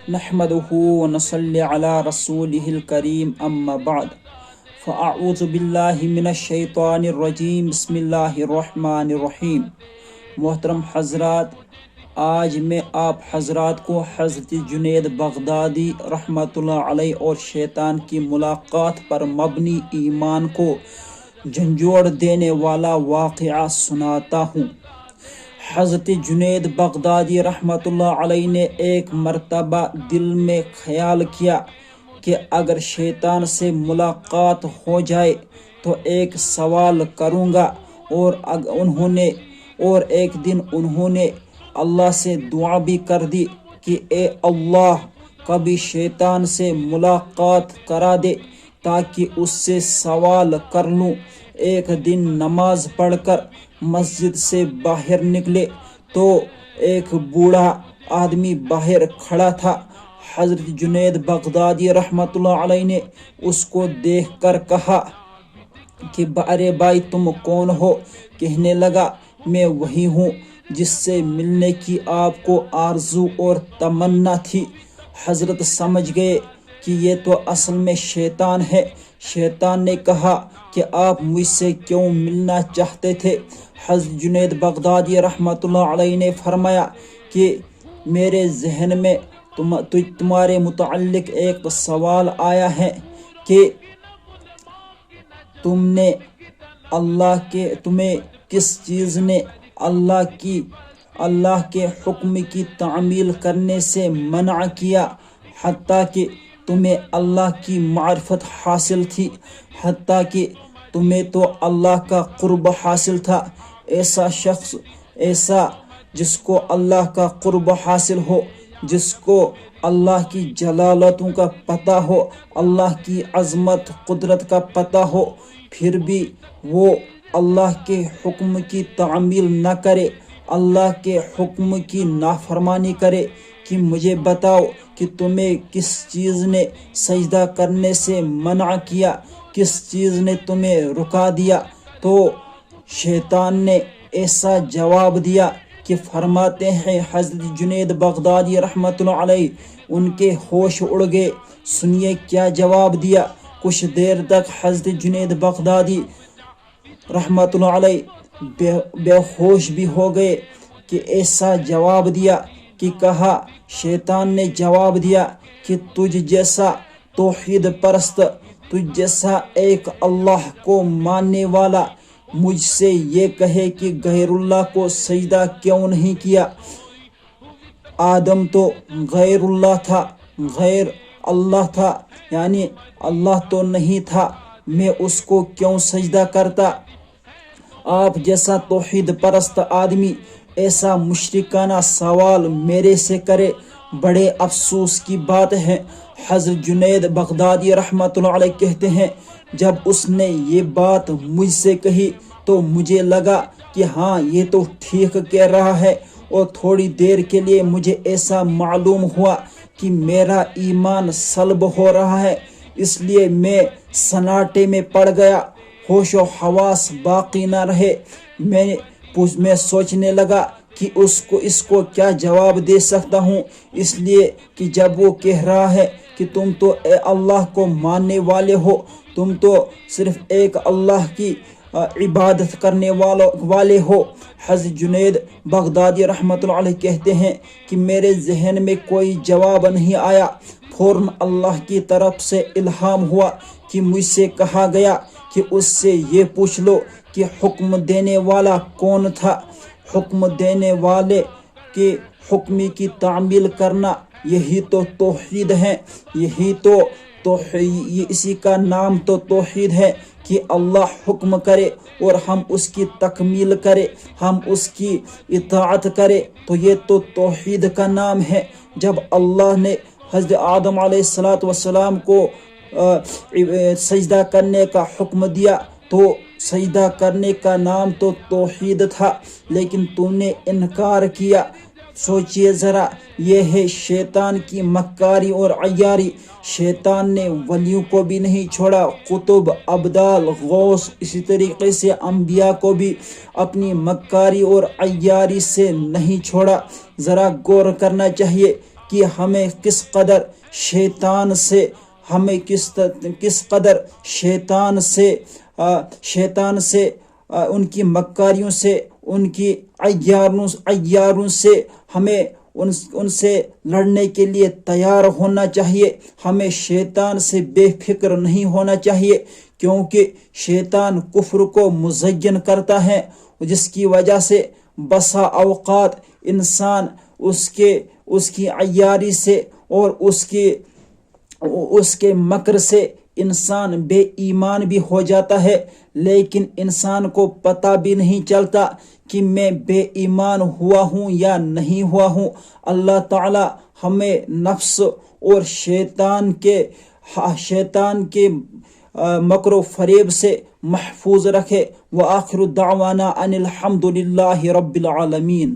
نحمده ونصلي على رسوله الكريم اما بعد فاعوذ باللہ من الشیطان الرجیم بسم اللہ الرحمن الرحیم۔ محترم حضرات، آج میں آپ حضرات کو حضرت جنید بغدادی رحمۃ اللہ علیہ اور شیطان کی ملاقات پر مبنی ایمان کو جھنجھوڑ دینے والا واقعہ سناتا ہوں۔ حضرت جنید بغدادی رحمۃ اللہ علیہ نے ایک مرتبہ دل میں خیال کیا کہ اگر شیطان سے ملاقات ہو جائے تو ایک سوال کروں گا، اور ایک دن انہوں نے اللہ سے دعا بھی کر دی کہ اے اللہ، کبھی شیطان سے ملاقات کرا دے تاکہ اس سے سوال کر لوں۔ ایک دن نماز پڑھ کر مسجد سے باہر نکلے تو ایک بوڑھا آدمی باہر کھڑا تھا۔ حضرت جنید بغدادی رحمۃ اللہ علیہ نے اس کو دیکھ کر کہا کہ ارے بھائی، تم کون ہو؟ کہنے لگا، میں وہی ہوں جس سے ملنے کی آپ کو آرزو اور تمنا تھی۔ حضرت سمجھ گئے کہ یہ تو اصل میں شیطان ہے۔ شیطان نے کہا کہ آپ مجھ سے کیوں ملنا چاہتے تھے؟ حضرت جنید بغدادی رحمۃ اللہ علیہ نے فرمایا کہ میرے ذہن میں تمہارے متعلق ایک سوال آیا ہے کہ تمہیں کس چیز نے اللہ کے حکم کی تعمیل کرنے سے منع کیا، حتیٰ کہ تمہیں اللہ کی معرفت حاصل تھی، حتیٰ کہ تمہیں تو اللہ کا قرب حاصل تھا۔ ایسا جس کو اللہ کا قرب حاصل ہو، جس کو اللہ کی جلالتوں کا پتہ ہو، اللہ کی عظمت قدرت کا پتہ ہو، پھر بھی وہ اللہ کے حکم کی تعمیل نہ کرے، اللہ کے حکم کی نافرمانی کرے، کہ مجھے بتاؤ کہ تمہیں کس چیز نے سجدہ کرنے سے منع کیا، کس چیز نے تمہیں رکا دیا؟ تو شیطان نے ایسا جواب دیا کہ فرماتے ہیں حضرت جنید بغدادی رحمۃ اللہ علیہ، ان کے ہوش اڑ گئے۔ سنیے کیا جواب دیا۔ کچھ دیر تک حضرت جنید بغدادی رحمۃ اللہ علیہ بے ہوش بھی ہو گئے کہ ایسا جواب دیا کہ کہا، شیطان نے جواب دیا کہ تجھ جیسا توحید پرست، تجھ جیسا ایک اللہ کو ماننے والا مجھ سے یہ کہے کہ غیر اللہ کو سجدہ کیوں نہیں کیا؟ آدم تو غیر اللہ تھا، یعنی اللہ تو نہیں تھا، میں اس کو کیوں سجدہ کرتا؟ آپ جیسا توحید پرست آدمی ایسا مشرکانہ سوال میرے سے کرے، بڑے افسوس کی بات ہے۔ حضرت جنید بغدادی رحمۃ اللہ علیہ کہتے ہیں، جب اس نے یہ بات مجھ سے کہی تو مجھے لگا کہ ہاں یہ تو ٹھیک کہہ رہا ہے، اور تھوڑی دیر کے لیے مجھے ایسا معلوم ہوا کہ میرا ایمان سلب ہو رہا ہے، اس لیے میں سناٹے میں پڑ گیا، ہوش و حواس باقی نہ رہے۔ میں سوچنے لگا کہ اس کو کیا جواب دے سکتا ہوں، اس لیے کہ جب وہ کہہ رہا ہے کہ تم تو اللہ کو ماننے والے ہو، تم تو صرف ایک اللہ کی عبادت کرنے والے ہو۔ حضرت جنید بغدادی رحمۃ اللہ علیہ کہتے ہیں کہ میرے ذہن میں کوئی جواب نہیں آیا، فوراً اللہ کی طرف سے الہام ہوا کہ مجھ سے کہا گیا کہ اس سے یہ پوچھ لو کہ حکم دینے والا کون تھا۔ حکم دینے والے کے حکم کی تعمیل کرنا، یہی تو توحید ہے، اسی کا نام تو توحید ہے کہ اللہ حکم کرے اور ہم اس کی تکمیل کرے، ہم اس کی اطاعت کرے، تو یہ تو توحید کا نام ہے۔ جب اللہ نے حضرت آدم علیہ السلام کو سجدہ کرنے کا حکم دیا تو سجدہ کرنے کا نام تو توحید تھا، لیکن تم نے انکار کیا، سوچئے ذرا، یہ ہے شیطان کی مکاری اور عیاری۔ شیطان نے ولیوں کو بھی نہیں چھوڑا، قطب، ابدال، غوث، اسی طریقے سے انبیاء کو بھی اپنی مکاری اور عیاری سے نہیں چھوڑا۔ ذرا غور کرنا چاہیے کہ ہمیں کس قدر شیطان سے ان کی مکاریوں سے، ان کی عیاروں سے ہمیں ان سے لڑنے کے لیے تیار ہونا چاہیے۔ ہمیں شیطان سے بے فکر نہیں ہونا چاہیے، کیونکہ شیطان کفر کو مزین کرتا ہے، جس کی وجہ سے بسا اوقات انسان اس کی عیاری سے اور اس کے مکر سے انسان بے ایمان بھی ہو جاتا ہے، لیکن انسان کو پتہ بھی نہیں چلتا کہ میں بے ایمان ہوا ہوں یا نہیں ہوا ہوں۔ اللہ تعالی ہمیں نفس اور شیطان کے مکر و فریب سے محفوظ رکھے۔ وآخر دعوانا ان الحمد للہ رب العالمین۔